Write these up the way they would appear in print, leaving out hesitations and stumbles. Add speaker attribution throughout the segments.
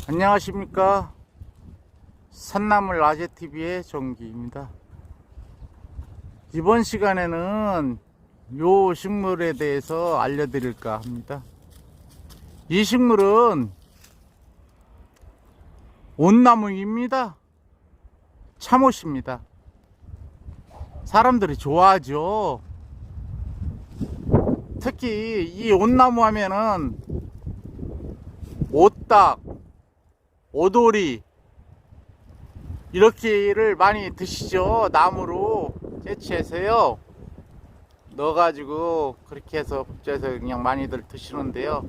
Speaker 1: 안녕하십니까. 산나물 아재TV의 정기입니다. 이번 시간에는 요 식물에 대해서 알려드릴까 합니다. 이 식물은 온나무입니다. 참옷입니다. 사람들이 좋아하죠. 특히 이 온나무 하면은 오딱, 오돌이 이렇게를 많이 드시죠. 나무로 채취해서요, 넣어가지고 그렇게 해서 법제해서 그냥 많이들 드시는데요.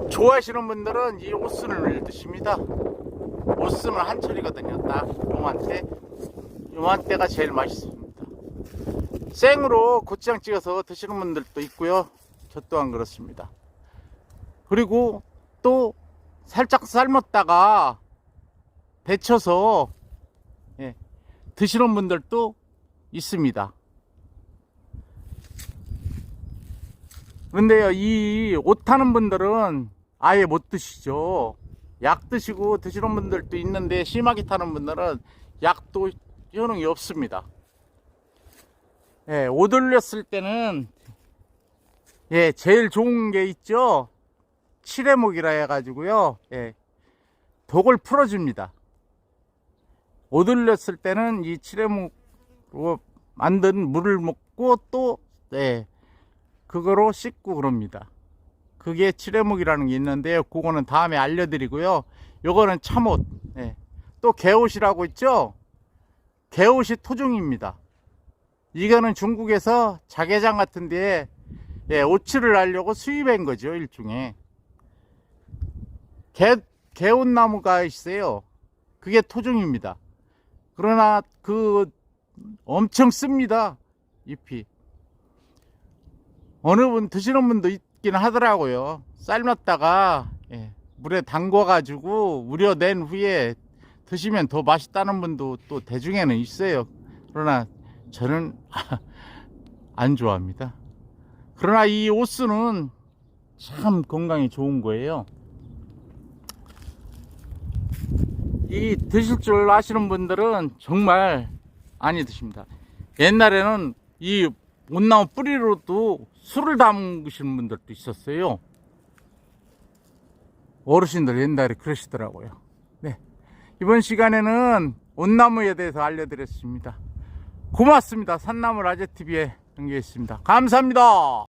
Speaker 1: 좋아하시는 분들은 이 오순을 드십니다. 오순은 한철이거든요. 딱 요만때가 제일 맛있습니다. 생으로 고추장 찍어서 드시는 분들도 있고요. 저 또한 그렇습니다. 그리고 또 살짝 삶았다가 데쳐서 드시는 분들도 있습니다. 그런데요, 이 옷타는 분들은 아예 못 드시죠. 약 드시고 드시는 분들도 있는데, 심하게 타는 분들은 약도 효능이 없습니다. 옷 올렸을 때는 제일 좋은 게 있죠. 칠해목이라 해가지고요, 독을 풀어줍니다. 옷 올렸을 때는 이 칠해목으로 만든 물을 먹고 또 그거로 씻고 그럽니다. 그게 칠해목이라는 게 있는데요, 그거는 다음에 알려드리고요. 요거는 참옷, 또 개옷이라고 있죠. 개옷이 토종입니다. 이거는 중국에서 자개장 같은 데에 오치를 하려고 수입한 거죠. 일종의 개옷나무가 있어요. 그게 토종입니다. 그러나 엄청 씁니다. 잎이. 어느 분 드시는 분도 있긴 하더라고요. 삶았다가 물에 담궈 가지고 우려낸 후에 드시면 더 맛있다는 분도 또 대중에는 있어요. 그러나 저는 안 좋아합니다. 그러나 이 오스는 참 건강에 좋은 거예요. 이 드실 줄 아시는 분들은 정말 많이 드십니다. 옛날에는 이 온나무 뿌리로도 술을 담그시는 분들도 있었어요. 어르신들 옛날에 그러시더라고요. 이번 시간에는 온나무에 대해서 알려드렸습니다. 고맙습니다. 산나물 아재TV의 정기였습니다. 감사합니다.